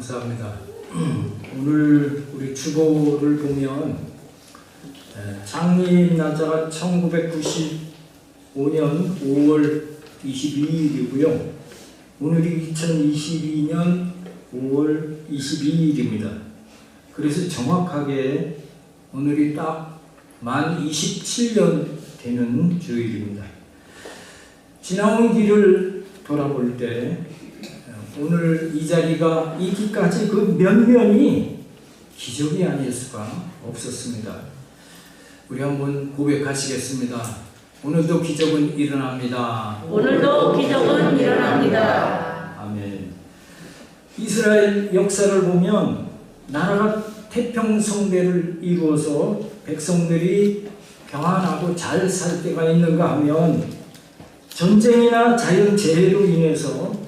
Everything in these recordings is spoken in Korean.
감사합니다. 오늘 우리 주보를 보면 창립 날짜가 1995년 5월 22일이고요. 오늘이 2022년 5월 22일입니다. 그래서 정확하게 오늘이 딱 만 27년 되는 주일입니다. 지나온 길을 돌아볼 때 오늘 이 자리가 있기까지 그 면면이 기적이 아닐 수가 없었습니다. 우리 한번 고백하시겠습니다. 오늘도 기적은 일어납니다. 오늘도 기적은 일어납니다. 아멘. 이스라엘 역사를 보면 나라가 태평성대를 이루어서 백성들이 평안하고 잘 살 때가 있는가 하면 전쟁이나 자연재해로 인해서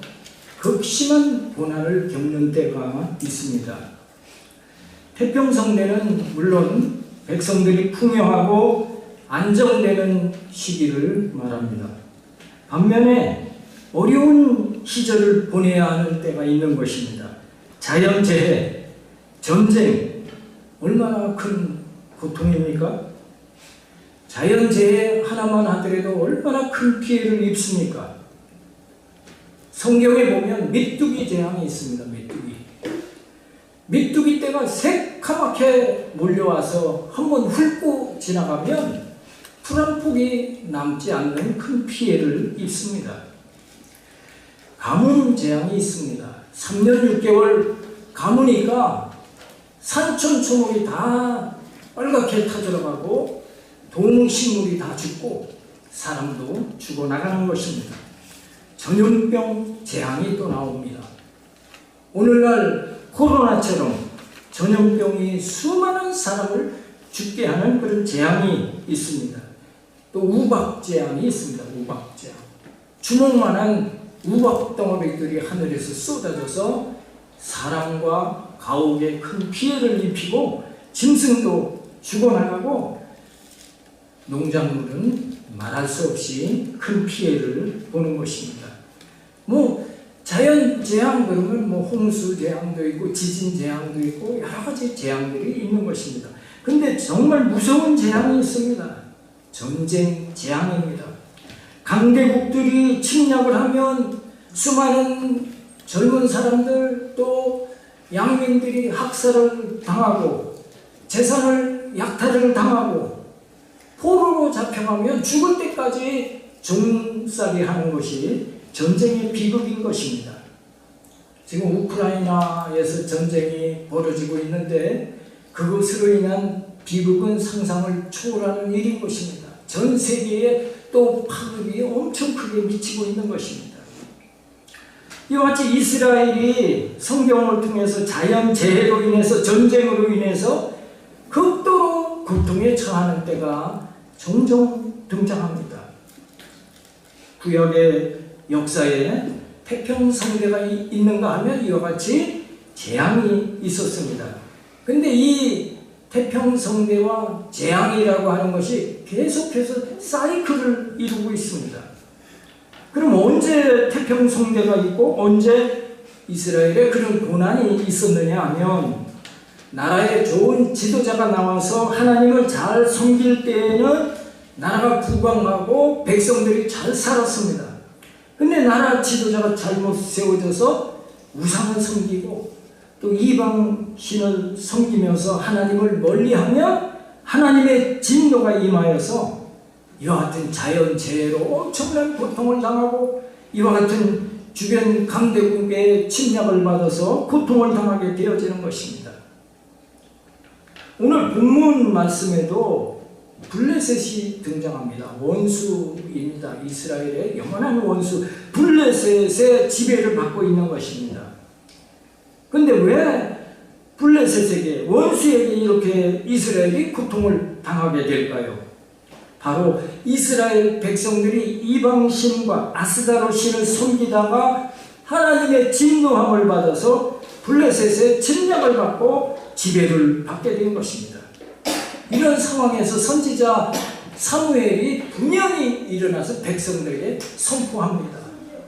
극심한 고난을 겪는 때가 있습니다. 태평성대는 물론 백성들이 풍요하고 안정되는 시기를 말합니다. 반면에 어려운 시절을 보내야 하는 때가 있는 것입니다. 자연재해, 전쟁, 얼마나 큰 고통입니까? 자연재해 하나만 하더라도 얼마나 큰 피해를 입습니까? 성경에 보면 메뚜기 재앙이 있습니다. 메뚜기 떼가 새카맣게 몰려와서 한번 훑고 지나가면 풀 한 폭이 남지 않는 큰 피해를 입습니다. 가뭄 재앙이 있습니다. 3년 6개월 가무니까 산천초목이 다 빨갛게 타들어가고 동식물이 다 죽고 사람도 죽어나가는 것입니다. 전염병 재앙이 또 나옵니다. 오늘날 코로나처럼 전염병이 수많은 사람을 죽게 하는 그런 재앙이 있습니다. 또 우박 재앙이 있습니다. 우박 재앙. 주먹만한 우박 덩어리들이 하늘에서 쏟아져서 사람과 가옥에 큰 피해를 입히고 짐승도 죽어나가고 농작물은 말할 수 없이 큰 피해를 보는 것입니다. 자연 재앙 그러면 홍수 재앙도 있고 지진 재앙도 있고 여러 가지 재앙들이 있는 것입니다. 근데 정말 무서운 재앙이 있습니다. 전쟁 재앙입니다. 강대국들이 침략을 하면 수많은 젊은 사람들 또 양민들이 학살을 당하고 재산을 약탈을 당하고 포로로 잡혀가면 죽을 때까지 종살이 하는 것이 전쟁의 비극인 것입니다. 지금 우크라이나에서 전쟁이 벌어지고 있는데 그것으로 인한 비극은 상상을 초월하는 일인 것입니다. 전 세계에 또 파급이 엄청 크게 미치고 있는 것입니다. 이와 같이 이스라엘이 성경을 통해서 자연재해로 인해서 전쟁으로 인해서 극도로 고통에 처하는 때가 종종 등장합니다. 구약의 역사에 태평성대가 있는가 하면 이와 같이 재앙이 있었습니다. 그런데 이 태평성대와 재앙이라고 하는 것이 계속해서 사이클을 이루고 있습니다. 그럼 언제 태평성대가 있고 언제 이스라엘에 그런 고난이 있었느냐 하면 나라에 좋은 지도자가 나와서 하나님을 잘 섬길 때에는 나라가 부강하고 백성들이 잘 살았습니다. 근데 나라 지도자가 잘못 세워져서 우상을 섬기고 또 이방 신을 섬기면서 하나님을 멀리하면 하나님의 진노가 임하여서 이와 같은 자연재해로 엄청난 고통을 당하고 이와 같은 주변 강대국의 침략을 받아서 고통을 당하게 되어지는 것입니다. 오늘 본문 말씀에도 블레셋이 등장합니다. 원수입니다. 이스라엘의 영원한 원수 블레셋의 지배를 받고 있는 것입니다. 그런데 왜 블레셋에게 원수에게 이렇게 이스라엘이 고통을 당하게 될까요? 바로 이스라엘 백성들이 이방신과 아스다로 신을 섬기다가 하나님의 진노함을 받아서 블레셋의 침략을 받고 지배를 받게 된 것입니다. 이런 상황에서 선지자 사무엘이 분명히 일어나서 백성들에게 선포합니다.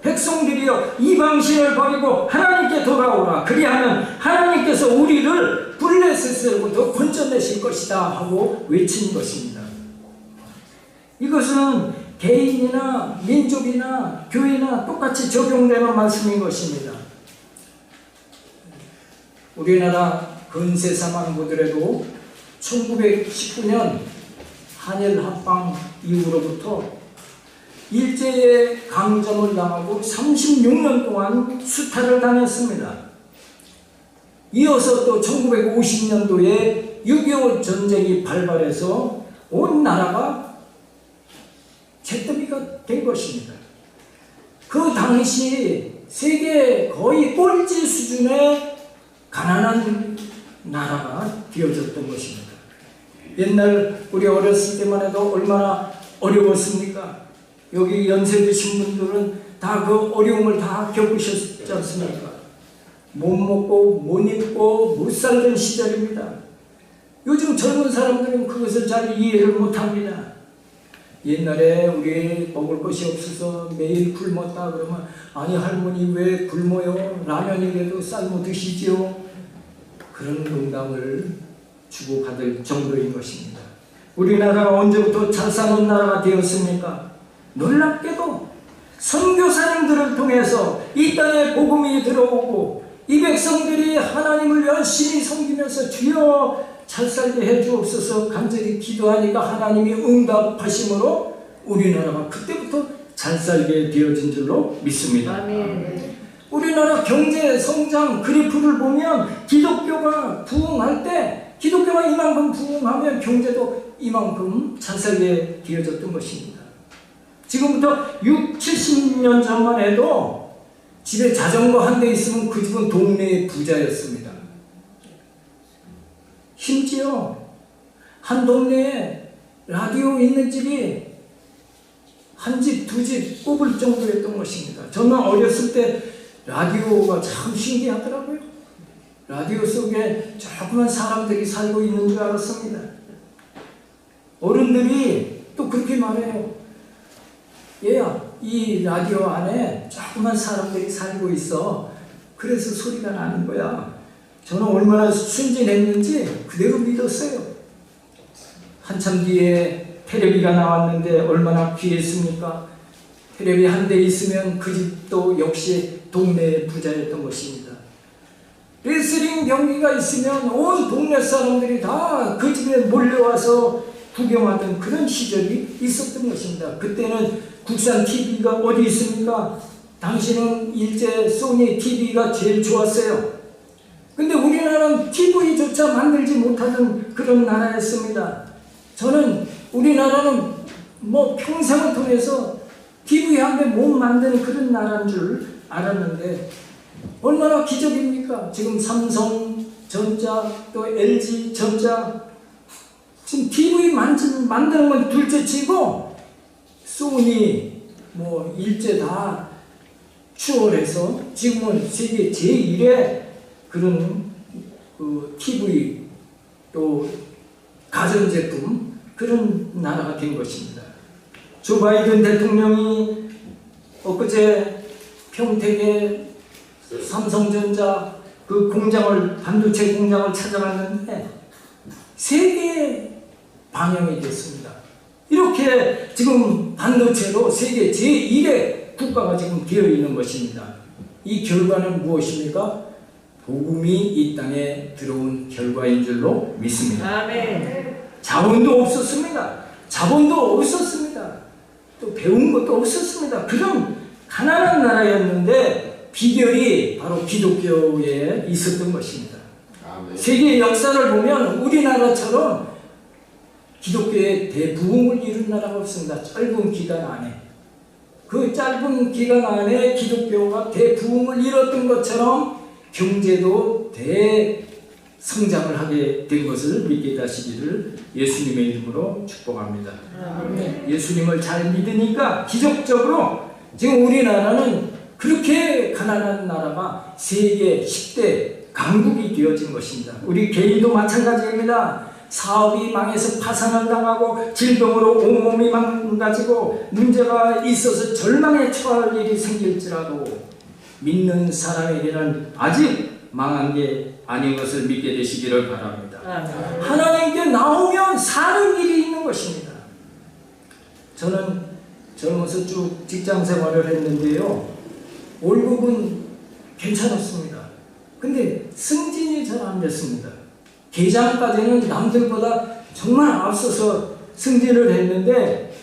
백성들이여 이방신을 버리고 하나님께 돌아오라. 그리하면 하나님께서 우리를 블레셋으로부터 건져내실 것이다 하고 외친 것입니다. 이것은 개인이나 민족이나 교회나 똑같이 적용되는 말씀인 것입니다. 우리나라 근세사만 보더라도 1919년 한일 합방 이후로부터 일제의 강점을 당하고 36년 동안 수탈을 당했습니다. 이어서 또 1950년도에 6.25 전쟁이 발발해서 온 나라가 잿더미가 된 것입니다. 그 당시 세계 거의 꼴찌 수준의 가난한 나라가 되어졌던 것입니다. 옛날 우리 어렸을 때만 해도 얼마나 어려웠습니까? 여기 연세 드신 분들은 다 그 어려움을 다 겪으셨지 않습니까? 못 먹고 못 입고 못 살던 시절입니다. 요즘 젊은 사람들은 그것을 잘 이해를 못합니다. 옛날에 우리 먹을 것이 없어서 매일 굶었다 그러면 아니 할머니 왜 굶어요? 라면이라도 삶아 드시지요? 그런 농담을 주고받을 정도인 것입니다. 우리나라가 언제부터 잘 사는 나라가 되었습니까? 놀랍게도 선교사님들을 통해서 이 땅에 복음이 들어오고 이 백성들이 하나님을 열심히 섬기면서 주여 잘 살게 해주옵소서 간절히 기도하니까 하나님이 응답하심으로 우리나라가 그때부터 잘 살게 되어진 줄로 믿습니다. 아멘. 우리나라 경제 성장 그래프를 보면 기독교가 부흥할 때 기독교가 이만큼 부흥하면 경제도 이만큼 잘 살게 되어졌던 것입니다. 지금부터 6, 70년 전만 해도 집에 자전거 한 대 있으면 그 집은 동네의 부자였습니다. 심지어 한 동네에 라디오 있는 집이 한 집, 두 집 꼽을 정도였던 것입니다. 저는 어렸을 때 라디오가 참 신기하더라고요. 라디오 속에 조그만 사람들이 살고 있는 줄 알았습니다. 어른들이 또 그렇게 말해요. 얘야, 이 라디오 안에 조그만 사람들이 살고 있어. 그래서 소리가 나는 거야. 저는 얼마나 순진했는지 그대로 믿었어요. 한참 뒤에 텔레비가 나왔는데 얼마나 귀했습니까? 텔레비 한 대 있으면 그 집도 역시 동네의 부자였던 것입니다. 레슬링 경기가 있으면 온 동네 사람들이 다 그 집에 몰려와서 구경하던 그런 시절이 있었던 것입니다. 그때는 국산 TV가 어디 있습니까? 당시는 일제 소니 TV가 제일 좋았어요. 근데 우리나라는 TV조차 만들지 못하던 그런 나라였습니다. 저는 우리나라는 뭐 평생을 통해서 TV 한 대 못 만드는 그런 나라인 줄 알았는데 얼마나 기적입니까? 지금 삼성전자 또 LG전자 지금 TV 만드는 건 둘째치고 소니 뭐 일제 다 추월해서 지금은 세계 제1의 그런 그 TV 또 가전제품 그런 나라가 된 것입니다. 조 바이든 대통령이 엊그제 평택에 삼성전자 그 공장을 반도체 공장을 찾아갔는데 세계 방영이 됐습니다. 이렇게 지금 반도체로 세계 제1의 국가가 지금 되어 있는 것입니다. 이 결과는 무엇입니까? 복음이 이 땅에 들어온 결과인 줄로 믿습니다. 아멘. 자원도 없었습니다. 자본도 없었습니다. 또 배운 것도 없었습니다. 그런 가난한 나라였는데 비결이 바로 기독교에 있었던 것입니다. 아멘. 세계 역사를 보면 우리나라처럼 기독교의 대부흥을 이룬 나라가 없습니다. 짧은 기간 안에. 그 짧은 기간 안에 기독교가 대부흥을 이뤘던 것처럼 경제도 대성장을 하게 된 것을 믿게 하시기를 예수님의 이름으로 축복합니다. 아멘. 예수님을 잘 믿으니까 기적적으로 지금 우리나라는 그렇게 가난한 나라가 세계 10대 강국이 되어진 것입니다. 우리 개인도 마찬가지입니다. 사업이 망해서 파산을 당하고 질병으로 온몸이 망가지고 문제가 있어서 절망에 처할 일이 생길지라도 믿는 사람에게는 아직 망한 게 아닌 것을 믿게 되시기를 바랍니다. 아멘. 하나님께 나오면 사는 일이 있는 것입니다. 저는 젊어서 쭉 직장 생활을 했는데요. 월급은 괜찮았습니다. 근데 승진이 잘 안 됐습니다. 계장까지는 남들보다 정말 앞서서 승진을 했는데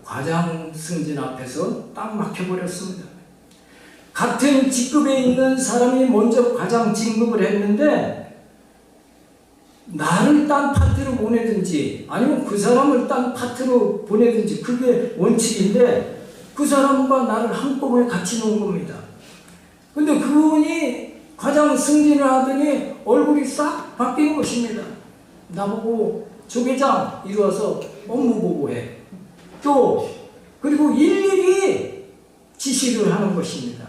과장 승진 앞에서 딱 막혀버렸습니다. 같은 직급에 있는 사람이 먼저 과장 진급을 했는데 나를 딴 파트로 보내든지 아니면 그 사람을 딴 파트로 보내든지 그게 원칙인데 그 사람과 나를 한꺼번에 같이 놓은 겁니다. 근데 그분이 과장 승진을 하더니 얼굴이 싹 바뀐 것입니다. 나보고 조계장 이리 와서 업무 보고해. 또 그리고 일일이 지시를 하는 것입니다.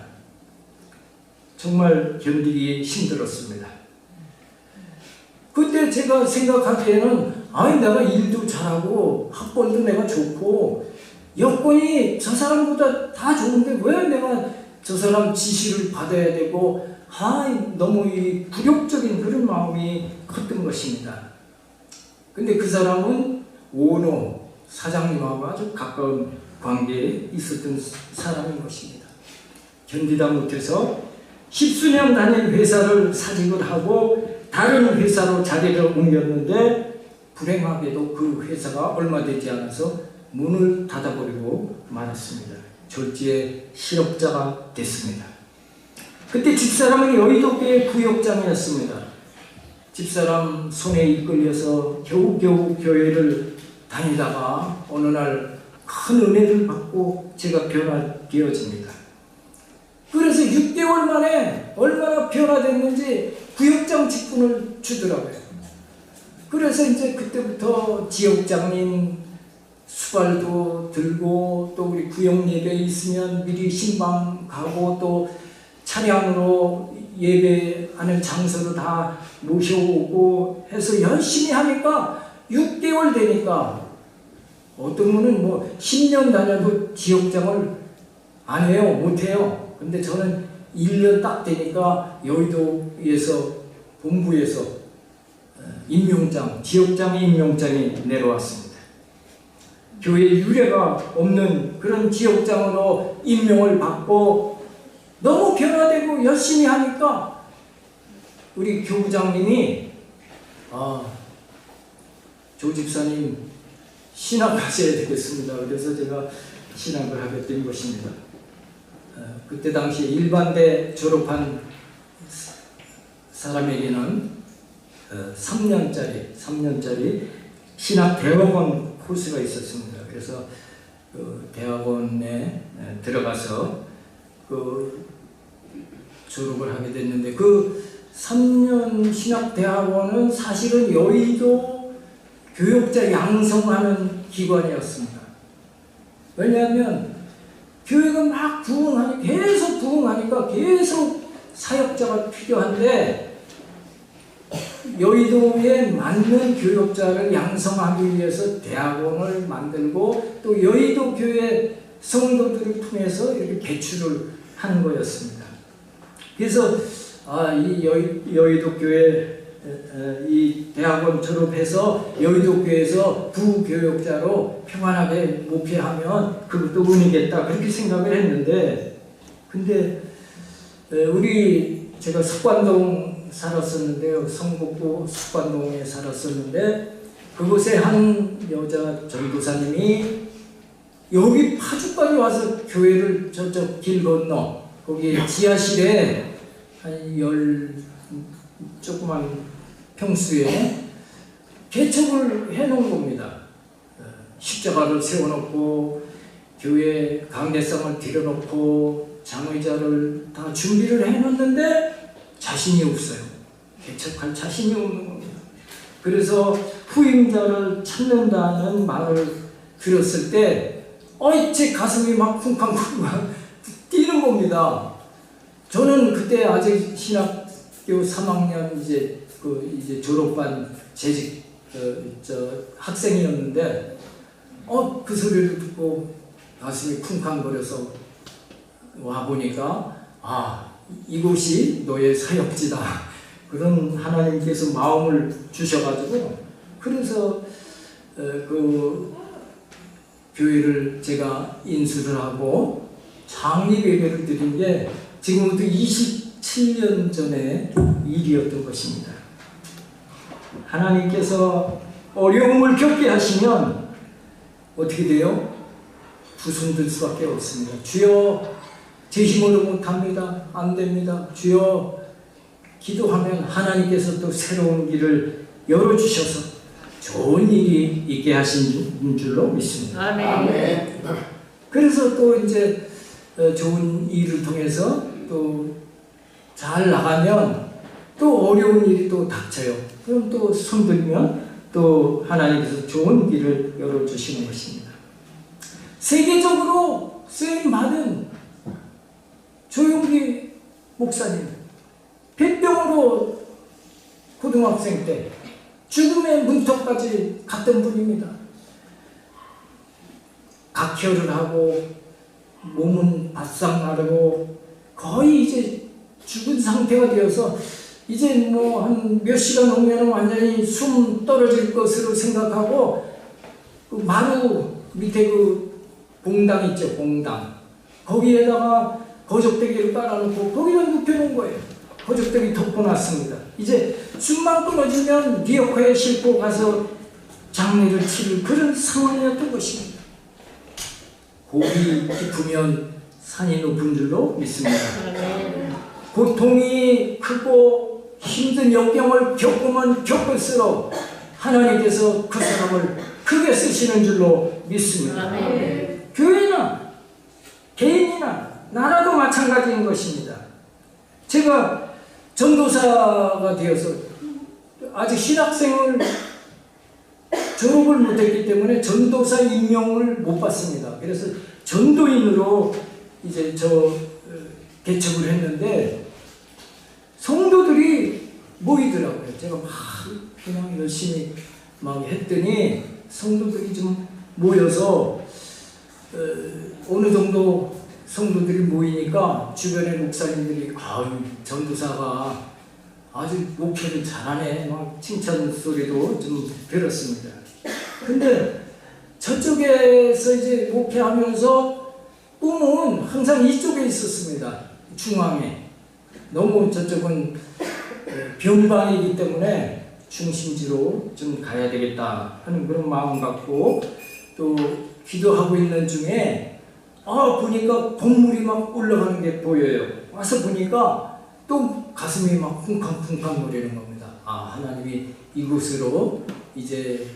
정말 견디기 힘들었습니다. 그때 제가 생각하기에는 아니 내가 일도 잘하고 학벌도 내가 좋고 여건이 저 사람보다 다 좋은데 왜 내가 저 사람 지시를 받아야 되고 너무 이 굴욕적인 그런 마음이 컸던 것입니다. 근데 그 사람은 오너 사장님하고 아주 가까운 관계에 있었던 사람인 것입니다. 견디다 못해서 10수년 다닌 회사를 사직을 하고 다른 회사로 자리를 옮겼는데 불행하게도 그 회사가 얼마 되지 않아서 문을 닫아버리고 말았습니다. 졸지에 실업자가 됐습니다. 그때 집사람은 여의도교회 구역장이었습니다. 집사람 손에 이끌려서 겨우겨우 교회를 다니다가 어느 날 큰 은혜를 받고 제가 변화되어집니다. 그래서 6개월 만에 얼마나 변화됐는지 구역장 직분을 주더라고요. 그래서 이제 그때부터 지역장님 수발도 들고 또 우리 구역 예배 있으면 미리 신방 가고 또 차량으로 예배하는 장소로 다 모셔오고 해서 열심히 하니까 6개월 되니까 어떤 분은 뭐 10년 다녀도 지역장을 안 해요. 못 해요. 근데 저는 1년 딱 되니까 여의도에서 본부에서 임명장, 지역장의 임명장이 내려왔습니다. 교회 유례가 없는 그런 지역장으로 임명을 받고 너무 변화되고 열심히 하니까 우리 교부장님이 조 집사님 신학하셔야 되겠습니다. 그래서 제가 신학을 하게 된 것입니다. 그때 당시 일반대 졸업한 사람에게는 3년짜리 신학대학원 코스가 있었습니다. 그래서 그 대학원에 들어가서 그 졸업을 하게 됐는데 그 3년 신학대학원은 사실은 여의도 교역자 양성하는 기관이었습니다. 왜냐하면 교회가 막 계속 부흥하니까 계속 사역자가 필요한데 여의도에 맞는 교역자를 양성하기 위해서 대학원을 만들고 또 여의도 교회 성도들을 통해서 이렇게 배출을 하는 거였습니다. 그래서 이 여의도 교회 이 대학원 졸업해서 여의도 교회에서 부교역자로 평안하게 목회하면 그것도 운이겠다 그렇게 생각을 했는데 근데 제가 석관동 살았었는데요. 성북구 석관동에 살았었는데 그곳에 한 여자 전도사님이 여기 파주까지 와서 교회를 저쪽 길 건너 거기 지하실에 한 조그만 평수에 개척을 해놓은 겁니다. 십자가를 세워놓고 교회 강대상을 들여놓고 장의자를 다 준비를 해놓는데 자신이 없어요. 개척할 자신이 없는 겁니다. 그래서 후임자를 찾는다는 말을 들었을 때 제 가슴이 막 쿵쾅쿵쾅 뛰는 겁니다. 저는 그때 아직 신학교 3학년 이제 졸업반 재직 학생이었는데 그 소리를 듣고 가슴이 쿵쾅거려서 와 보니까 이곳이 너의 사역지다. 그런 하나님께서 마음을 주셔가지고 그래서 그 교회를 제가 인수를 하고 창립 예배를 드린 게 지금부터 27년 전의 일이었던 것입니다. 하나님께서 어려움을 겪게 하시면 어떻게 돼요? 두 손 들 수밖에 없습니다. 주여, 제 힘으로 못합니다. 안 됩니다. 주여, 기도하면 하나님께서 또 새로운 길을 열어주셔서 좋은 일이 있게 하신 줄로 믿습니다. 아멘. 그래서 또 이제 좋은 일을 통해서 또 잘 나가면 또 어려운 일이 또 닥쳐요. 그럼 또 손들면 또 하나님께서 좋은 길을 열어주시는 것입니다. 세계적으로 쓰임받은 조용기 목사님, 폐병으로 고등학생 때 죽음의 문턱까지 갔던 분입니다. 각혈을 하고 몸은 바싹 마르고 거의 이제 죽은 상태가 되어서 이제 뭐 한 몇 시간 후면 완전히 숨 떨어질 것으로 생각하고 그 마루 밑에 그 공당 있죠, 공당. 거기에다가 거적대기를 깔아놓고 거기다 눕혀놓은 거예요. 거적대기 덮어놨습니다. 이제 숨만 끊어지면 리어커에 싣고 가서 장례를 치를 그런 상황이었던 것입니다. 고비 깊으면 산이 높은 줄로 믿습니다. 고통이 크고 힘든 역경을 겪으면 겪을수록 하나님께서 그 사람을 크게 쓰시는 줄로 믿습니다. 교회나 개인이나 나라도 마찬가지인 것입니다. 제가 전도사가 되어서 아직 신학생을 졸업을 못했기 때문에 전도사 임명을 못 받습니다. 그래서 전도인으로 이제 개척을 했는데 성도들이 모이더라고요. 제가 막 그냥 열심히 막 했더니 성도들이 좀 모여서 어느 정도 성도들이 모이니까 주변의 목사님들이 전도사가 아주 목회를 잘하네 막 칭찬 소리도 좀 들었습니다. 근데 저쪽에서 이제 목회하면서 꿈은 항상 이쪽에 있었습니다. 중앙에. 너무 저쪽은 변방이기 때문에 중심지로 좀 가야 되겠다 하는 그런 마음 갖고 또 기도하고 있는 중에 보니까 건물이 막 올라가는 게 보여요. 와서 보니까 또 가슴이 막 쿵쾅쿵쾅 거리는 겁니다. 하나님이 이곳으로 이제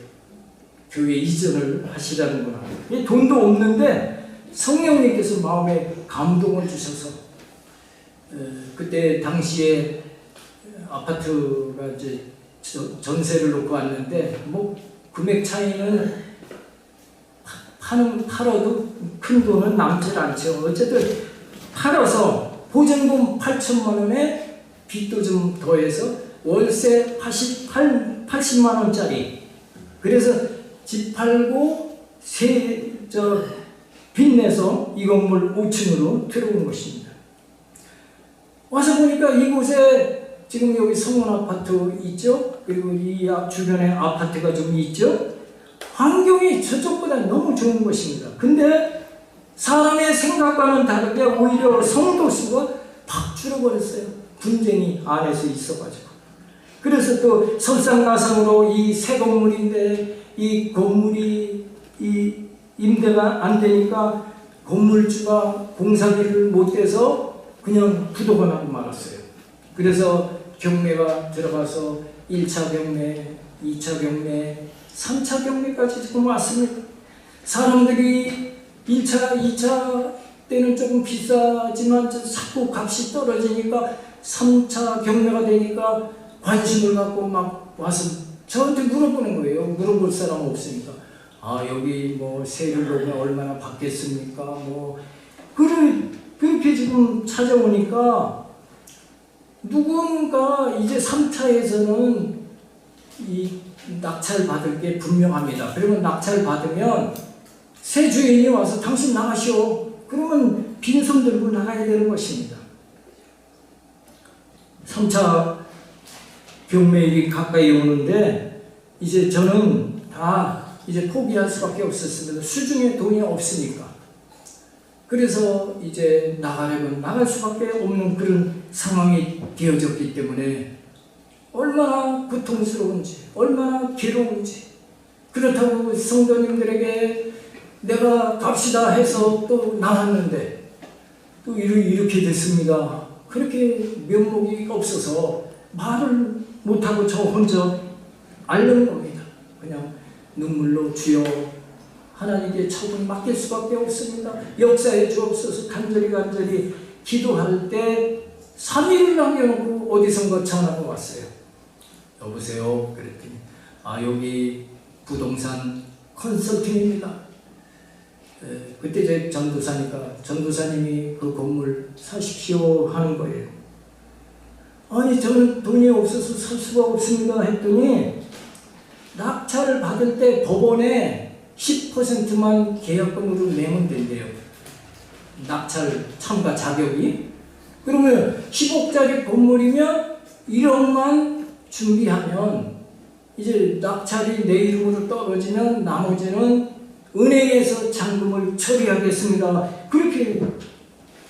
교회 이전을 하시라는구나. 돈도 없는데 성령님께서 마음에 감동을 주셔서 그때 당시에 아파트가 이제 전세를 놓고 왔는데 뭐 금액 차이는 팔아도 큰 돈은 남질 않죠. 어쨌든 팔아서 보증금 8천만 원에 빚도 좀 더해서 월세 80만 원짜리. 그래서 집 팔고 빚 내서 이 건물 5층으로 들어온 것입니다. 와서 보니까 이곳에 지금 여기 성원 아파트 있죠? 그리고 이 주변에 아파트가 좀 있죠? 환경이 저쪽보다 너무 좋은 것입니다. 근데 사람의 생각과는 다르게 오히려 성도 수가 팍 줄어버렸어요. 분쟁이 안에서 있어가지고. 그래서 또 설상가상으로 이 새 건물인데 이 건물이 이 임대가 안 되니까 건물주가 공사비를 못 대서 그냥 부도가 나고 말았어요. 그래서 경매가 들어가서 1차 경매, 2차 경매, 3차 경매까지 지금 왔습니다. 사람들이 1차, 2차 때는 조금 비싸지만 자꾸 값이 떨어지니까 3차 경매가 되니까 관심을 갖고 막 와서 저한테 물어보는 거예요. 물어볼 사람 없으니까. 여기 뭐 세를 놓으면 얼마나 받겠습니까? 뭐 그렇게 지금 찾아오니까 누군가 이제 3차에서는 이 낙찰 받을 게 분명합니다. 그러면 낙찰 받으면 새 주인이 와서 당신 나가시오. 그러면 빈손 들고 나가야 되는 것입니다. 3차 경매일이 가까이 오는데 이제 저는 다 이제 포기할 수밖에 없었습니다. 수중에 돈이 없으니까. 그래서 이제 나가려면 나갈 수밖에 없는 그런 상황이 되어졌기 때문에 얼마나 고통스러운지, 얼마나 괴로운지. 그렇다고 성도님들에게 내가 갑시다 해서 또 나왔는데 또 이렇게 됐습니다. 그렇게 면목이 없어서 말을 못하고 저 혼자 앓는 겁니다. 그냥 눈물로 주여 하나님께 처분 맡길 수밖에 없습니다. 역사에 주옵소서 간절히 기도할 때 3일을 남겨놓고 어디선가 전화가 왔어요. 여보세요? 그랬더니 여기 부동산 컨설팅입니다. 그때 제 전도사니까 전도사님이 그 건물 사십시오 하는 거예요. 아니 저는 돈이 없어서 살 수가 없습니다 했더니 낙찰을 받을 때 법원에 10%만 계약금으로 내면 된대요. 낙찰 참가 자격이. 그러면 10억짜리 건물이면 1억만 준비하면 이제 낙찰이 내 이름으로 떨어지면 나머지는 은행에서 잔금을 처리하겠습니다. 그렇게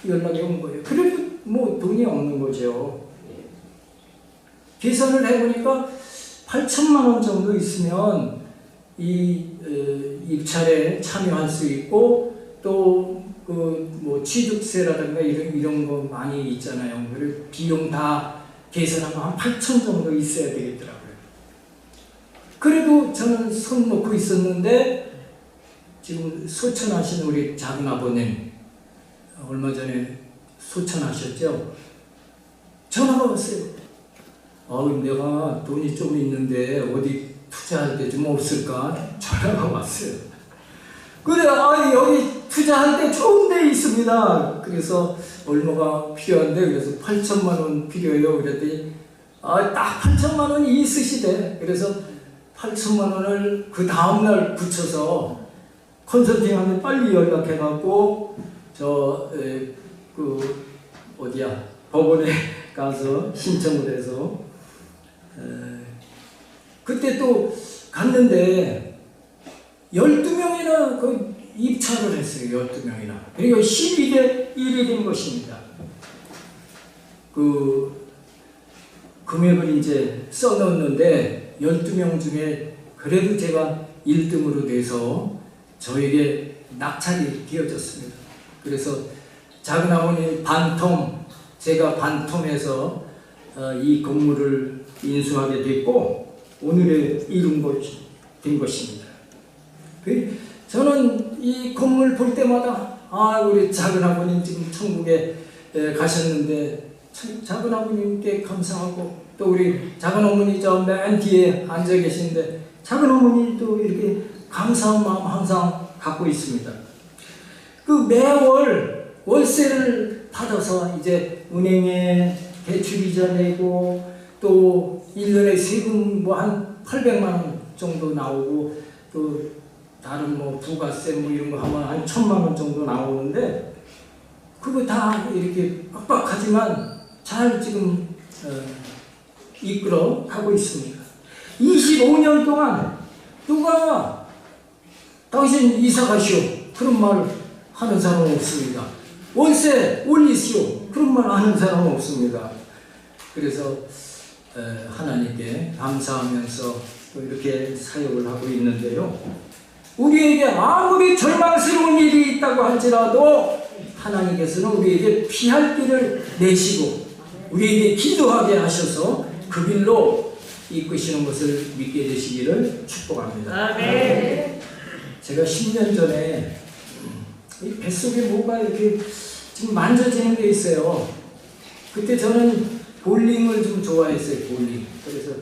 연락이 온 거예요. 그래도 뭐 돈이 없는 거죠. 계산을 해보니까 8천만 원 정도 있으면 이 입찰에 참여할 수 있고 또 그 뭐 취득세라든가 이런 거 많이 있잖아요. 그리고 비용 다 계산하면 한 8천 정도 있어야 되겠더라고요. 그래도 저는 손 놓고 있었는데 지금 소천하신 우리 작은 아버님 얼마 전에 소천하셨죠? 전화가 왔어요. 내가 돈이 좀 있는데 어디 투자할 때 좀 없을까? 전화가 왔어요. 그래, 여기 투자할 때 좋은 데 있습니다. 그래서 얼마가 필요한데, 그래서 8천만 원 필요해요. 그랬더니, 딱 8천만 원이 있으시대. 그래서 8천만 원을 그 다음날 붙여서 컨설팅하면 빨리 연락해갖고, 법원에 가서 신청을 해서, 그때 또 갔는데 12명이나 그 입찰을 했어요. 12명이나. 그리고 12대 1이 된 것입니다. 그 금액을 이제 써놓았는데 12명 중에 그래도 제가 1등으로 돼서 저에게 낙찰이 되어졌습니다. 그래서 작은 아버님 반텀, 제가 반텀해서 이 건물을 인수하게 됐고 오늘의 이룬 것이 된 것입니다. 저는 이 건물 볼 때마다 우리 작은 아버님 지금 천국에 가셨는데 작은 아버님께 감사하고 또 우리 작은 어머니 저 맨 뒤에 앉아 계신데 작은 어머니도 이렇게 감사한 마음 항상 갖고 있습니다. 그 매월 월세를 받아서 이제 은행에 대출이자 내고 또 1년에 세금 뭐 한 800만 원 정도 나오고 또 다른 뭐 부가세 뭐 이런 거 하면 한 1000만 원 정도 나오는데 그거 다 이렇게 빡빡하지만 잘 지금 이끌어 가고 있습니다. 25년 동안 누가 당신 이사 가시오 그런 말 하는 사람은 없습니다. 월세 올리시오 그런 말 하는 사람은 없습니다. 그래서 하나님께 감사하면서 또 이렇게 사역을 하고 있는데요. 우리에게 아무리 절망스러운 일이 있다고 할지라도 하나님께서는 우리에게 피할 길을 내시고 우리에게 기도하게 하셔서 그 길로 이끄시는 것을 믿게 되시기를 축복합니다. 아멘. 제가 10년 전에 이 뱃속에 뭐가 이렇게 지금 만져지는 게 있어요. 그때 저는 볼링을 좀 좋아했어요. 볼링. 그래서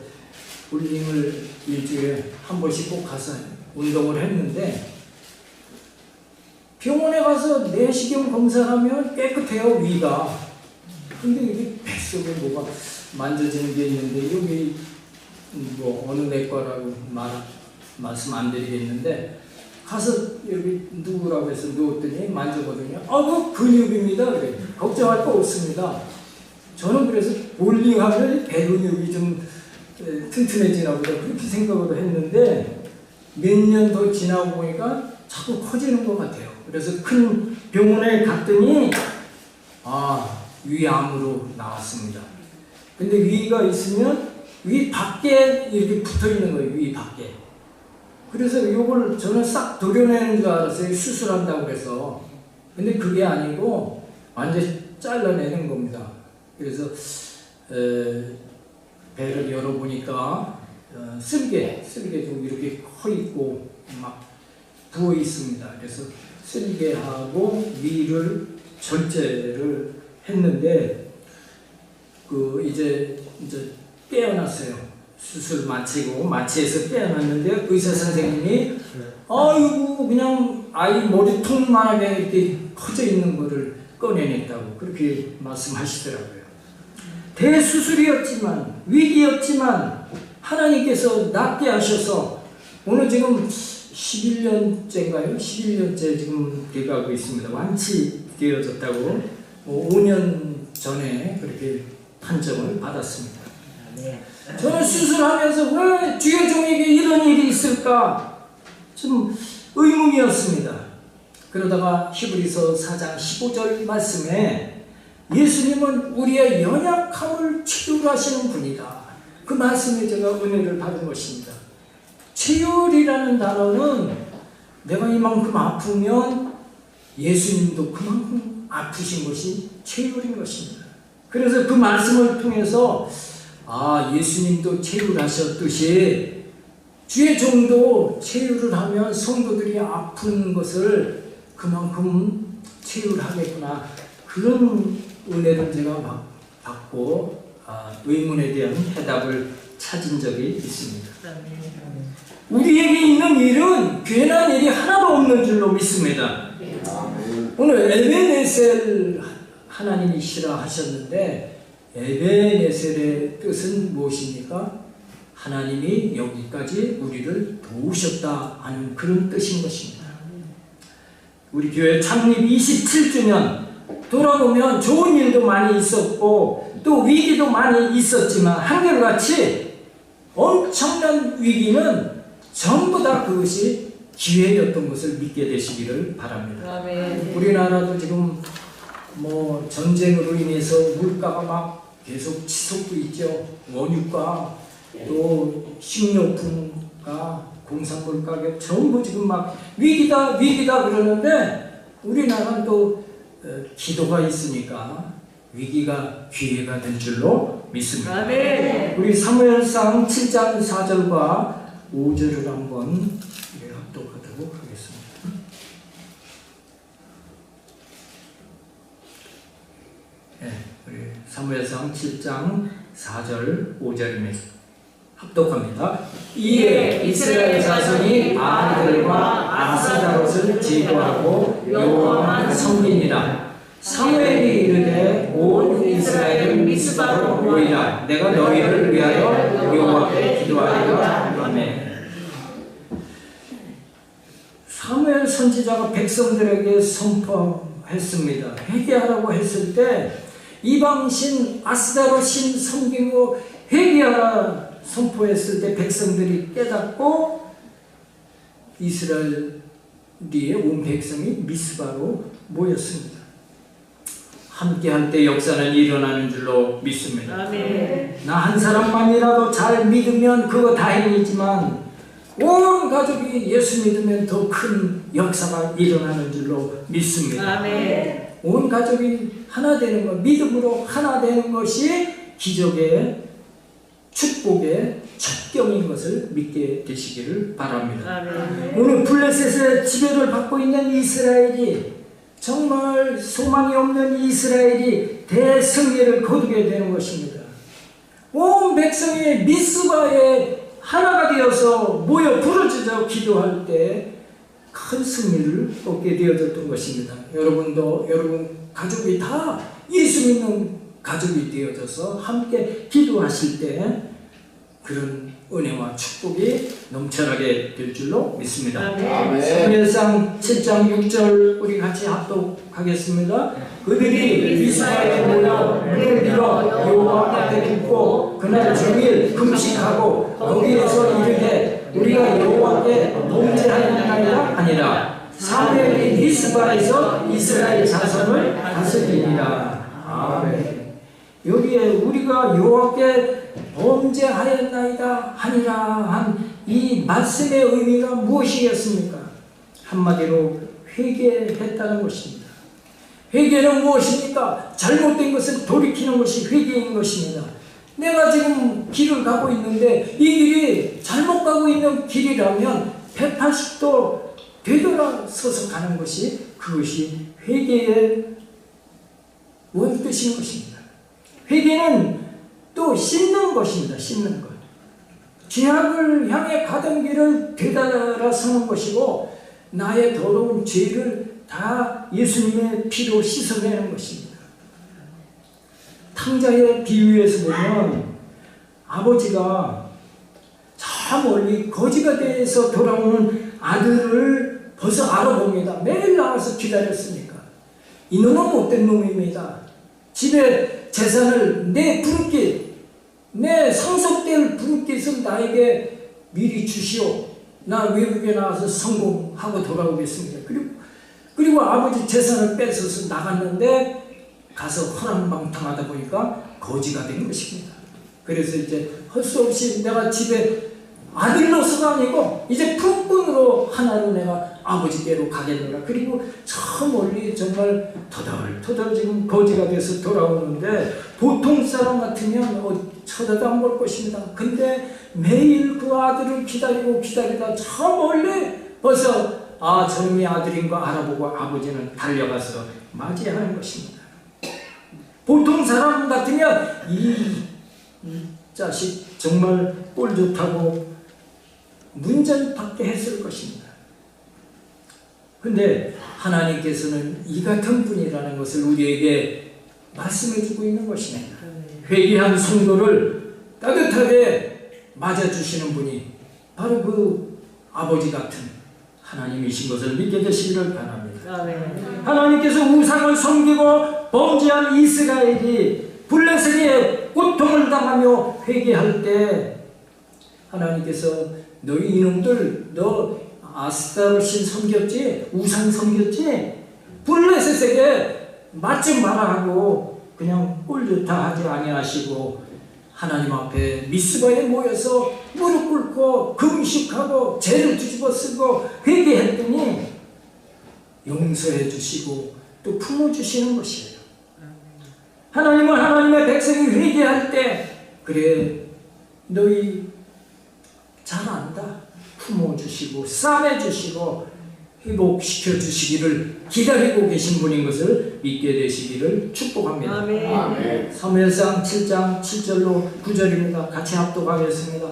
볼링을 일주일에 한 번씩 꼭 가서 운동을 했는데 병원에 가서 내시경 검사를 하면 깨끗해요. 위가. 근데 이게 뱃속에 뭐가 만져지는 게 있는데 여기 뭐 어느 내과라고 말씀 안 드리겠는데 가서 여기 누구라고 해서 누웠더니 만져보더니 그 근육입니다. 그래. 걱정할 거 없습니다. 저는 그래서 볼링하면 배 근육이 좀 튼튼해지나 보다 그렇게 생각을 했는데 몇 년 더 지나고 보니까 자꾸 커지는 것 같아요. 그래서 큰 병원에 갔더니 위암으로 나왔습니다. 근데 위가 있으면 위 밖에 이렇게 붙어 있는 거예요. 위 밖에. 그래서 이걸 저는 싹 도려내는 줄 알았어요. 수술한다고 해서. 근데 그게 아니고 완전히 잘라내는 겁니다. 그래서 배를 열어보니까 쓸개도 이렇게 커 있고 막 부어 있습니다. 그래서 쓸개하고 위를 절제를 했는데 이제 떼어놨어요. 수술 마취해서 떼어놨는데 의사 선생님이 아이고 그냥 아이 머리통만하게 이렇게 커져 있는 거를 꺼내냈다고 그렇게 말씀하시더라고요. 대수술이었지만 위기였지만 하나님께서 낫게 하셔서 오늘 지금 11년째인가요? 11년째 지금 돼가고 있습니다. 완치되어졌다고 5년 전에 그렇게 판정을 받았습니다. 저는 수술하면서 왜 주의 종에게 이런 일이 있을까 좀 의문이었습니다. 그러다가 히브리서 4장 15절 말씀에 예수님은 우리의 연약함을 치유하시는 분이다. 그 말씀에 제가 은혜를 받은 것입니다. 치유이라는 단어는 내가 이만큼 아프면 예수님도 그만큼 아프신 것이 치유인 것입니다. 그래서 그 말씀을 통해서 예수님도 치유를 하셨듯이 주의 종도 치유를 하면 성도들이 아픈 것을 그만큼 치유를 하겠구나. 그런 은혜를 제가 받고 의문에 대한 해답을 찾은 적이 있습니다. 우리에게 있는 일은 괜한 일이 하나도 없는 줄로 믿습니다. 오늘 에베네셀 하나님이시라 하셨는데 에베네셀의 뜻은 무엇입니까? 하나님이 여기까지 우리를 도우셨다 하는 그런 뜻인 것입니다. 우리 교회 창립 27주년 돌아보면 좋은 일도 많이 있었고 또 위기도 많이 있었지만 한결같이 엄청난 위기는 전부 다 그것이 기회였던 것을 믿게 되시기를 바랍니다. 아멘. 우리나라도 지금 전쟁으로 인해서 물가가 막 계속 치솟고 있죠. 원유가 또 식료품가 공산물 가격 전부 지금 막 위기다 그러는데 우리나라는 또 기도가 있으니까 위기가 기회가 될 줄로 믿습니다. 아멘. 우리 사무엘상 7장 4절과 5절을 한번 합독하도록 하겠습니다. 우리 사무엘상 7장 4절 5절입니다. 합독합니다. 이에 이스라엘 자손이 바알들과 아스타롯을 제거하고 여호와만 섬기니라. 사무엘이 이르되 온 이스라엘은 미스바로 모이라. 내가 너희를 위하여 여호와께 기도하리라. 아멘. 사무엘 선지자가 백성들에게 선포했습니다. 회개하라고 했을 때 이방신 아스타롯신 섬기고 회개하라 선포했을 때 백성들이 깨닫고 이스라엘의 온 백성이 미스바로 모였습니다. 함께할 때 역사는 일어나는 줄로 믿습니다. 아멘. 나 한 사람만이라도 잘 믿으면 그거 다행이지만 온 가족이 예수 믿으면 더 큰 역사가 일어나는 줄로 믿습니다. 아멘. 온 가족이 하나 되는 것, 믿음으로 하나 되는 것이 기적의 축복의 첩경인 것을 믿게 되시기를 바랍니다. 아멘. 오늘 블레셋의 지배를 받고 있는 이스라엘이 정말 소망이 없는 이스라엘이 대승리를 거두게 되는 것입니다. 온 백성이 미스바에 하나가 되어서 모여 부르짖어 기도할 때 큰 승리를 얻게 되어졌던 것입니다. 여러분도 여러분 가족이 다 예수 믿는 가족이 되어져서 함께 기도하실 때 그런 은혜와 축복이 넘쳐나게 될 줄로 믿습니다. 아멘. 사무엘상 7장 6절 우리 같이 합독하겠습니다. 그들이 미스바에 모여 눈을 들어 여호와 앞에 굽고 그날 종일 금식하고 거기에서 이르되 우리가 여호와께 범죄하였나이다 아니라 사무엘이 미스바에서 이스라엘 자손을 다스리니라. 아멘. 여기에 우리가 여호와께 범죄하였나이다 하니라 한 이 말씀의 의미가 무엇이겠습니까? 한마디로 회개했다는 것입니다. 회개는 무엇입니까? 잘못된 것을 돌이키는 것이 회개인 것입니다. 내가 지금 길을 가고 있는데 이 길이 잘못 가고 있는 길이라면 180도 되돌아서서 가는 것이 그것이 회개의 원뜻인 것입니다. 회개는 또 씻는 것입니다. 씻는 것. 죄악을 향해 가던 길을 되돌아서는 것이고 나의 더러운 죄를 다 예수님의 피로 씻어내는 것입니다. 탕자의 비유에서 보면 아버지가 저 멀리 거지가 돼서 돌아오는 아들을 벌써 알아봅니다. 매일 나와서 기다렸으니까. 이놈은 못된 놈입니다. 집에 재산을 내 분깃, 내 상속될 분깃을 나에게 미리 주시오. 나 외국에 나와서 성공하고 돌아오겠습니다. 그리고 아버지 재산을 뺏어서 나갔는데 가서 허랑방탕하다 보니까 거지가 된 것입니다. 그래서 이제 할 수 없이 내가 집에 아들로서가 아니고 이제 품꾼으로 하나로 내가 아버지께로 가겠노라. 그리고 저 멀리 정말 터덜터덜 지금 거지가 돼서 돌아오는데 보통 사람 같으면 쳐다도 안 볼 것입니다. 근데 매일 그 아들을 기다리다 저 멀리 벌써 저놈이 아들인 거 알아보고 아버지는 달려가서 맞이하는 것입니다. 보통 사람 같으면 이 자식 정말 꼴 좋다고 문전박대 했을 것입니다. 근데 하나님께서는 이 같은 분이라는 것을 우리에게 말씀해 주고 있는 것입니다. 회개한 성도를 따뜻하게 맞아주시는 분이 바로 그 아버지 같은 하나님이신 것을 믿게 되시기를 바랍니다. 하나님께서 우상을 섬기고 범죄한 이스라엘이 블레셋의 고통을 당하며 회개할 때 하나님께서 너희 이놈들 너 아스타로 신 섬겼지? 우상 섬겼지? 블레셋에게 맞지 마라 하고 그냥 꼴좋다 하지 아니하시고 하나님 앞에 미스바에 모여서 무릎 꿇고 금식하고 죄를 뒤집어 쓰고 회개했더니 용서해 주시고 또 품어주시는 것이에요. 하나님은 하나님의 백성이 회개할 때 그래 너희 잘 안다 품어주시고 싸매주시고 회복시켜 주시기를 기다리고 계신 분인 것을 믿게 되시기를 축복합니다. 아멘. 사무엘상 7장 7절로 9절입니다. 같이 합독하겠습니다.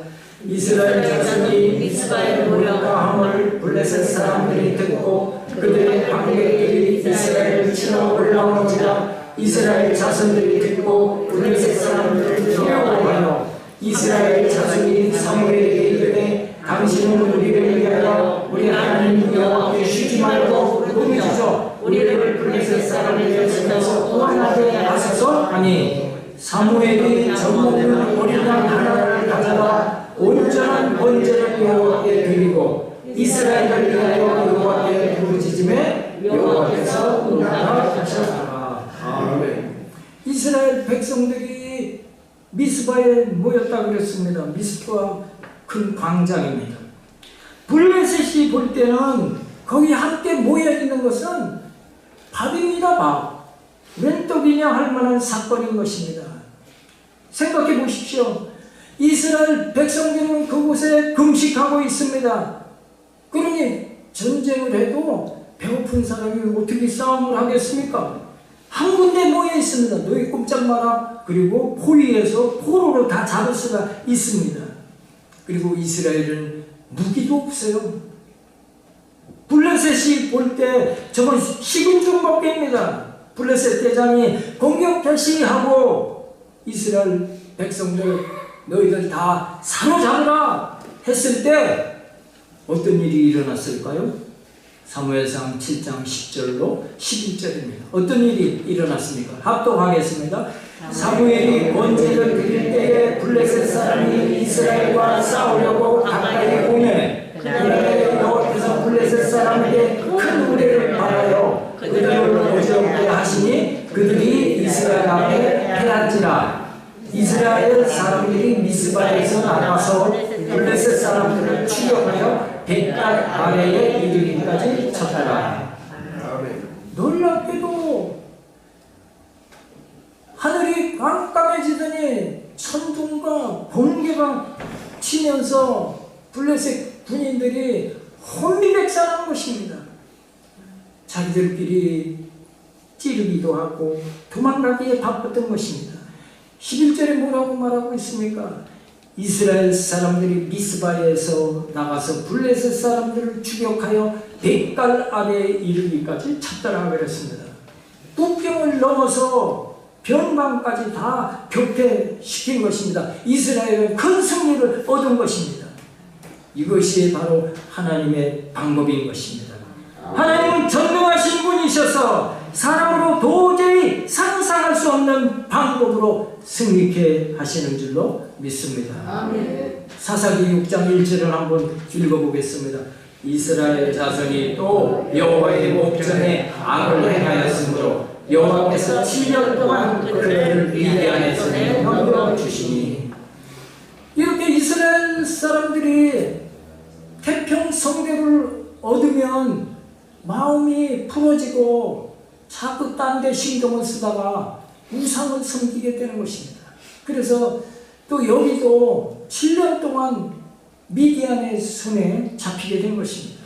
이스라엘 자손이 미스바에 모여가 함을 블레셋 사람들이 듣고 그들의 방백들이 이스라엘을 치러 올라오는지라 이스라엘 자손들이 듣고 블레셋 사람들을 두려워하여 이스라엘 자손이 사무엘에게 이르되 당신은 우리를 위하여 우리 하나님 여호와께 쉬지 말고 꿈이주소 우리를 블레셋 사람에게 주면서 구원하게 하소서 하니 사무엘이 젖먹는 어린 양 하나를 가져다 온전한 번제를 여호와께 드리고 이스라엘을 위하여 여호와께 부르짖음에 여호와께서 응답하셨더라. 아멘. 이스라엘 백성들이 미스바에 모였다 그랬습니다. 미스바가 큰 광장입니다. 블레셋이 볼 때는 거기 함께 모여 있는 것은 밥입니다. 밥. 웬 떡이냐 할 만한 사건인 것입니다. 생각해 보십시오. 이스라엘 백성들은 그곳에 금식하고 있습니다. 그러니 전쟁을 해도 배고픈 사람이 어떻게 싸움을 하겠습니까? 한 군데 모여 있습니다. 너희 꼼짝 마라. 그리고 포위해서 포로로 다 잡을 수가 있습니다. 그리고 이스라엘은 무기도 없어요. 블레셋이 볼 때 저건 식은 죽 먹기입니다. 블레셋 대장이 공격 개시하고 이스라엘 백성들 너희들 다 사로잡으라 했을 때 어떤 일이 일어났을까요? 사무엘상 7장 10절로 11절입니다. 어떤 일이 일어났습니까? 합독하겠습니다. 사무엘이 번제를 드릴 때에 블레셋 사람이 이스라엘과 싸우려고 가까이 오매 그날에 여호와께서 블레셋 사람에게 큰 우레를 받아요. 그들을 어지럽게 하시니 그들이 이스라엘 앞에 패한지라. 이스라엘 사람들이 미스바에서 나가서 블레셋 사람들을 추격하여 백갈 아래에 이르기까지 쳤더라. 놀랍게도 하늘이 깜깜해지더니 천둥과 번개가 치면서 블레셋 군인들이 혼비백산한 것입니다. 자기들끼리 찌르기도 하고 도망가기에 바빴던 것입니다. 11절에 뭐라고 말하고 있습니까? 이스라엘 사람들이 미스바에서 나가서 블레셋 사람들을 추격하여 백갈 아래에 이르기까지 쳤더라 그랬습니다. 국경을 넘어서 변방까지 다 격퇴시킨 것입니다. 이스라엘은 큰 승리를 얻은 것입니다. 이것이 바로 하나님의 방법인 것입니다. 하나님은 전능하신 분이셔서 사람으로 도저히 상상할 수 없는 방법으로 승리케 하시는 줄로 믿습니다. 아멘. 사사기 6장 1절을 한번 읽어보겠습니다. 이스라엘 자손이 또 여호와의 목전에 악을 행하였으므로 여호와께서 7년 동안 그들을 미디안의 손에 넘겨주시니. 이렇게 이스라엘 사람들이 태평성대를 얻으면 마음이 풀어지고 자꾸 딴 데 신경을 쓰다가 우상을 섬기게 되는 것입니다. 그래서 또 여기도 7년 동안 미디안의 손에 잡히게 된 것입니다.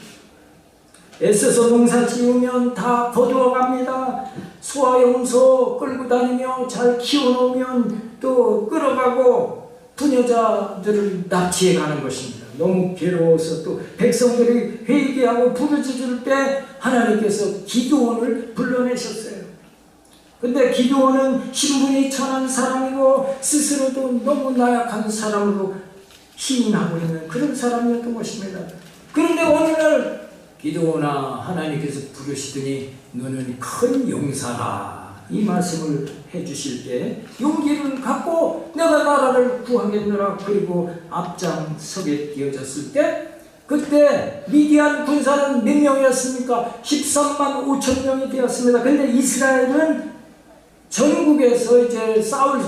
애써서 농사 지으면 다 거두어 갑니다. 소아용소 끌고 다니며 잘 키워놓으면 또 끌어가고 부녀자들을 납치해 가는 것입니다. 너무 괴로워서 또 백성들이 회개하고 부르짖을 때 하나님께서 기드온을 불러내셨어요. 근데 기드온은 신분이 천한 사람이고 스스로도 너무 나약한 사람으로 시인하고 있는 그런 사람이었던 것입니다. 그런데 어느 날 기드온아, 하나님께서 부르시더니 너는 큰 용사라 이 말씀을 해주실 때 용기를 갖고 내가 나라를 구하겠노라. 그리고 앞장서게 되어졌을 때 그때 미디안 군사는 몇 명이었습니까? 13만 5천 명이 되었습니다. 그런데 이스라엘은 전국에서 이제 싸울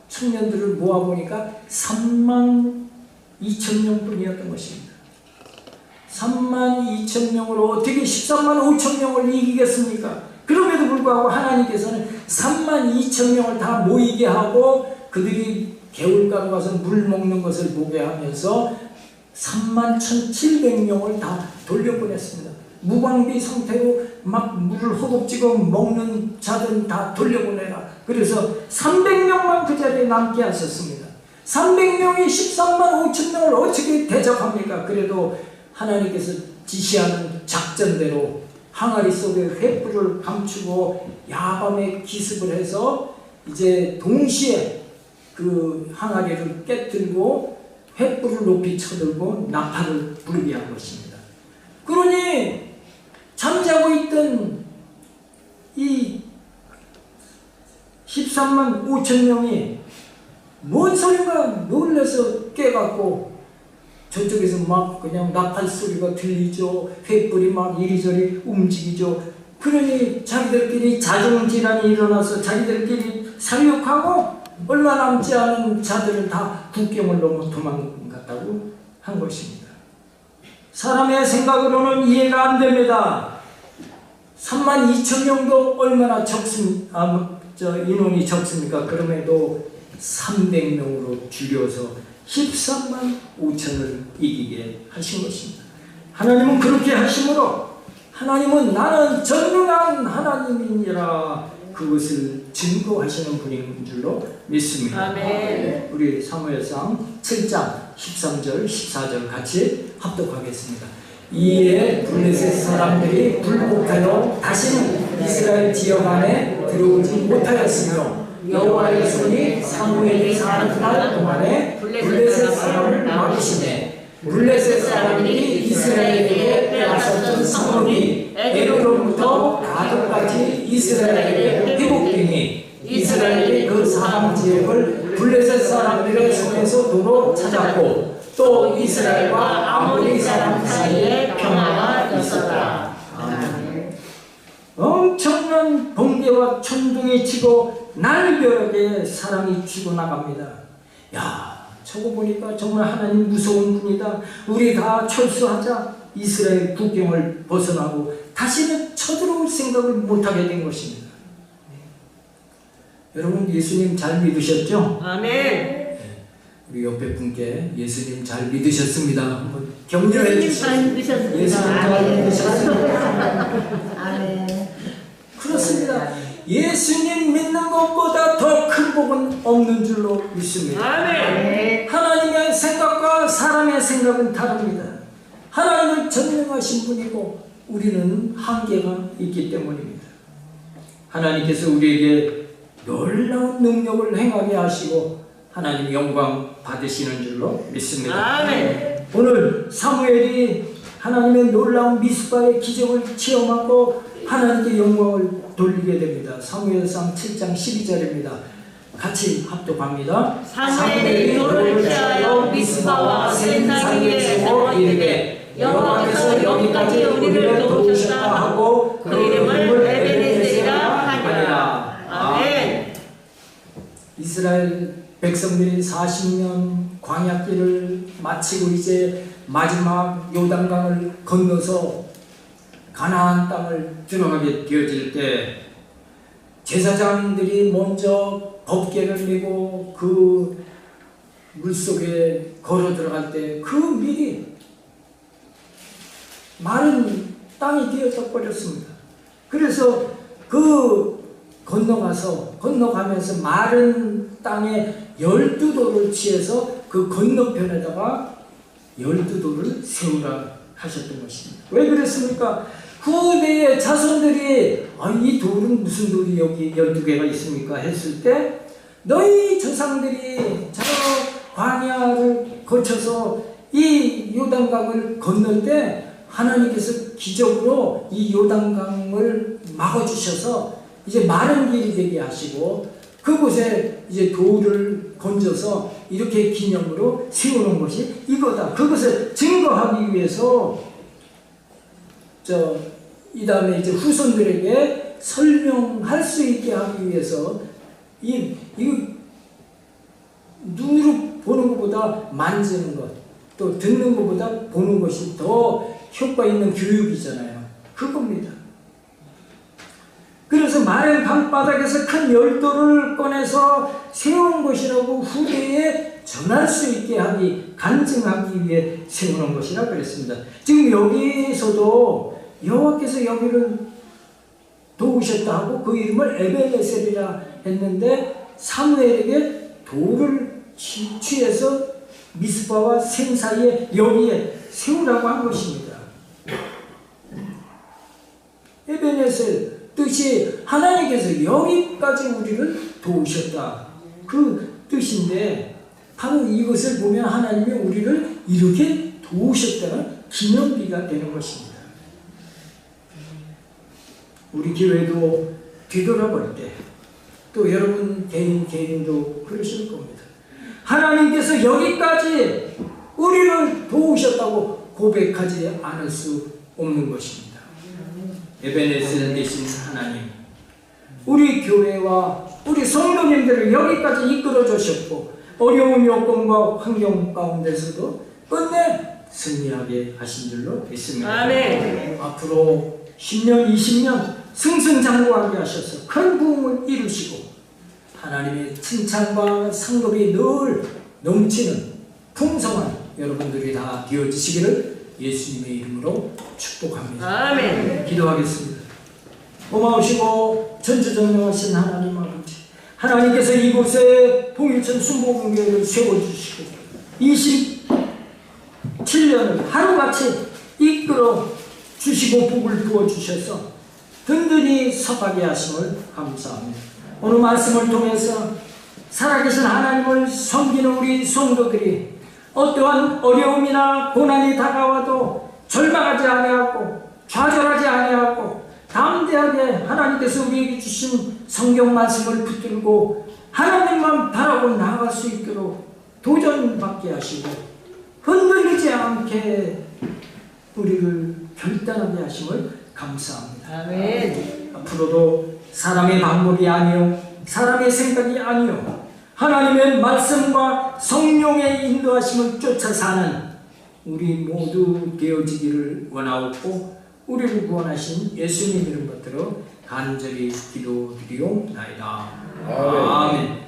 청년들을 모아보니까 3만 2천 명뿐이었던 것입니다. 3만 2천 명으로 어떻게 13만 5천 명을 이기겠습니까? 그럼에도 불구하고 하나님께서는 3만 2천 명을 다 모이게 하고 그들이 개울가로 가서 물 먹는 것을 보게 하면서 3만 1,700명을 다 돌려보냈습니다. 무방비 상태로 막 물을 허겁지겁 먹는 자들은 다 돌려보내라. 그래서 300명만 그 자리에 남게 하셨습니다. 300명이 13만 5천 명을 어떻게 대적합니까? 그래도 하나님께서 지시하는 작전대로 항아리 속에 횃불을 감추고 야밤에 기습을 해서 이제 동시에 그 항아리를 깨뜨리고 횃불을 높이 쳐들고 나팔을 부르게 한 것입니다. 그러니 잠자고 있던 이 13만 5천 명이 뭔 소리가 놀라서 깨갖고 저쪽에서 막 그냥 나팔 소리가 들리죠. 횃불이 막 이리저리 움직이죠. 그러니 자기들끼리 자중질환이 일어나서 자기들끼리 살육하고 얼마 남지 않은 자들은 다 국경을 넘어 도망갔다고 한 것입니다. 사람의 생각으로는 이해가 안 됩니다. 3만 2천 명도 얼마나 인원이 적습니까? 그럼에도 300명으로 줄여서 13만 5천을 이기게 하신 것입니다. 하나님은 그렇게 하심으로 하나님은 나는 전능한 하나님이니라 그것을 증거하시는 분인 줄로 믿습니다. 아멘. 우리 사무엘상 7장 13절 14절 같이 합독하겠습니다. 이에 블레셋 사람들이 불복하여 다시는 이스라엘 지역 안에 들어오지 못하였으며 여호와의 손이 사무엘이 사는 날 동안에 블레셋 사람을 막으시네. 블레셋 사람들이 이스라엘에게 빼앗았던 성읍이 에그로부터 가드까지 이스라엘에게 회복되니 이스라엘이 그 사방 지역을 블레셋 사람들의 손에서 도로 찾았고 또 이스라엘과 아모리 사람 사이에 평화가 있었다. 엄청난 번개와 천둥이 치고 날벼락에 사람이 죽어나갑니다. 야, 저거 보니까 정말 하나님 무서운 분이다. 우리 다 철수하자. 이스라엘 국경을 벗어나고 다시는 쳐들어올 생각을 못하게 된 것입니다. 여러분 예수님 잘 믿으셨죠? 아멘. 우리 옆에 분께 예수님 잘 믿으셨습니다. 한번 격려해 예수님 주시죠. 잘 믿으셨습니다. 예수님 잘 믿으셨습니다. 아멘. 그렇습니다. 예수님 믿는 것보다 더 큰 복은 없는 줄로 믿습니다. 아멘. 하나님의 생각과 사람의 생각은 다릅니다. 하나님은 전능하신 분이고 우리는 한계가 있기 때문입니다. 하나님께서 우리에게 놀라운 능력을 행하게 하시고 하나님 영광 받으시는 줄로 믿습니다. 아멘. 오늘 사무엘이 하나님의 놀라운 미스바의 기적을 체험하고 하나님께 영광을 돌리게 됩니다. 사무엘상 7장 12절입니다. 같이 합독합니다. 사무엘이 돌을 취하여 미스바와 센 사이에 세워 이르되 여호와께서 여기까지 우리를 도우셨다 하고 그 이름을 에베네셀이라 하니라. 아멘. 이스라엘 백성들이 40년 광야길을 마치고 이제 마지막 요단강을 건너서 가나안 땅을 들어가게 되어질 때 제사장들이 먼저 법궤를 메고 그 물속에 걸어 들어갈 때 그 미리 마른 땅이 되어져 버렸습니다. 그래서 그 건너가면서 마른 땅에 12돌을 취해서 그 건너편에다가 12돌을 세우라 하셨던 것입니다. 왜 그랬습니까? 후대의 자손들이 이 돌은 무슨 돌이 여기 12개가 있습니까? 했을 때 너희 조상들이 저 광야를 거쳐서 이 요단강을 건널 때 하나님께서 기적으로 이 요단강을 막아주셔서 이제 마른 길이 되게 하시고 그곳에 이제 돌을 건져서 이렇게 기념으로 세우는 것이 이거다. 그것을 증거하기 위해서 이 다음에 이제 후손들에게 설명할 수 있게 하기 위해서 이거 눈으로 보는 것보다 만지는 것, 또 듣는 것보다 보는 것이 더 효과 있는 교육이잖아요. 그겁니다. 그래서 마른 강바닥에서 큰 열도를 꺼내서 세운 것이라고 후대에 전할 수 있게 하기, 간증하기 위해 세우는 것이라 그랬습니다. 지금 여기서도 여호와께서 여기를 도우셨다 하고 그 이름을 에베네셀이라 했는데 사무엘에게 돌을 취해서 미스바와 센 사이에 여기에 세우라고 한 것입니다. 에베네셀 뜻이 하나님께서 여기까지 우리를 도우셨다. 그 뜻인데 바로 이것을 보면 하나님이 우리를 이렇게 도우셨다는 기념비가 되는 것입니다. 우리 교회도 뒤돌아볼 때 또 여러분 개인도 그러실 겁니다. 하나님께서 여기까지 우리를 도우셨다고 고백하지 않을 수 없는 것입니다. 에베네셀 되신 하나님, 우리 교회와 우리 성도님들을 여기까지 이끌어 주셨고 어려운 여건과 환경 가운데서도 끝내 승리하게 하신 줄로 믿습니다. 아멘. 앞으로 10년, 20년 승승장구하게 하셔서 큰 부흥을 이루시고 하나님의 칭찬과 상급이 늘 넘치는 풍성한 여러분들이 다 되어지시기를 예수님의 이름으로 축복합니다. 아멘. 기도하겠습니다. 고마우시고 전지전능하신 하나님 아버지, 하나님께서 이곳에 봉일천 순복음교회를 세워주시고 27년을 하루같이 이끌어 주시고 복을 부어주셔서 든든히 서가게 하심을 감사합니다. 오늘 말씀을 통해서 살아계신 하나님을 섬기는 우리 성도들이 어떠한 어려움이나 고난이 다가와도 절망하지 아니하고 좌절하지 아니하고 담대하게 하나님께서 우리에게 주신 성경 말씀을 붙들고 하나님만 바라고 나아갈 수 있도록 도전받게 하시고 흔들리지 않게 우리를 결단하게 하심을 감사합니다. 아멘. 앞으로도 사람의 방법이 아니요 사람의 생각이 아니요 하나님의 말씀과 성령의 인도하심을 쫓아 사는 우리 모두 되어지기를 원하옵고 우리를 구원하신 예수님 이름 받들어 간절히 기도드리옵나이다. 아멘.